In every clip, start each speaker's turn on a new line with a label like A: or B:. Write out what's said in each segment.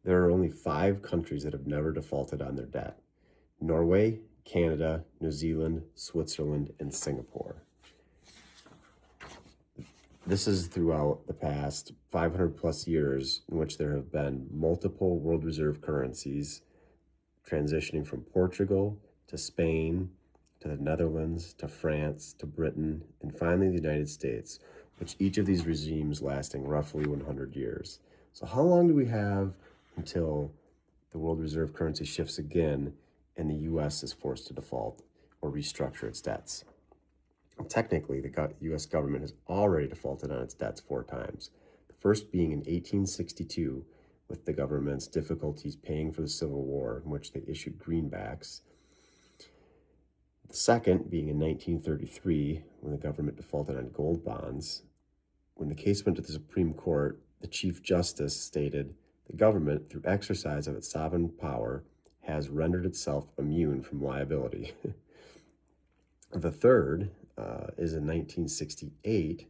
A: There are only 5 countries that have never defaulted on their debt: Norway, Canada, New Zealand, Switzerland, and Singapore. This is throughout the past 500 plus years in which there have been multiple world reserve currencies transitioning from Portugal to Spain to the Netherlands to France to Britain and finally the United States, which each of these regimes lasting roughly 100 years. So, how long do we have until the world reserve currency shifts again and the US is forced to default or restructure its debts? Technically, the US government has already defaulted on its debts 4 times. The first being in 1862, with the government's difficulties paying for the Civil War, in which they issued greenbacks. The second being in 1933, when the government defaulted on gold bonds. When the case went to the Supreme Court, the Chief Justice stated, "The government, through exercise of its sovereign power, has rendered itself immune from liability." The third is in 1968,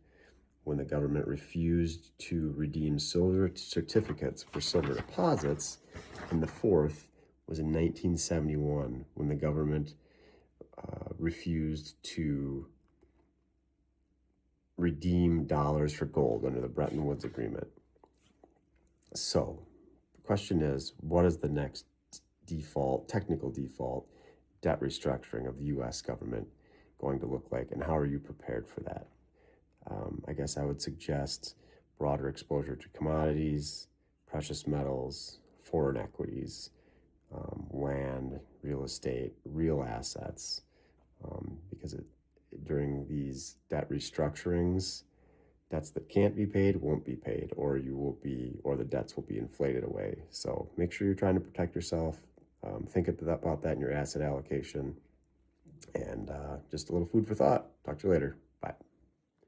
A: when the government refused to redeem silver certificates for silver deposits. And the fourth was in 1971, when the government refused to redeem dollars for gold under the Bretton Woods Agreement. So the question is, what is the next technical default, debt restructuring of the US government going to look like, and how are you prepared for that? I guess I would suggest broader exposure to commodities, precious metals, foreign equities, land, real estate, real assets, because during these debt restructurings, debts that can't be paid won't be paid, or or the debts will be inflated away. So make sure you're trying to protect yourself. Think about that in your asset allocation. And just a little food for thought. Talk to you later. Bye.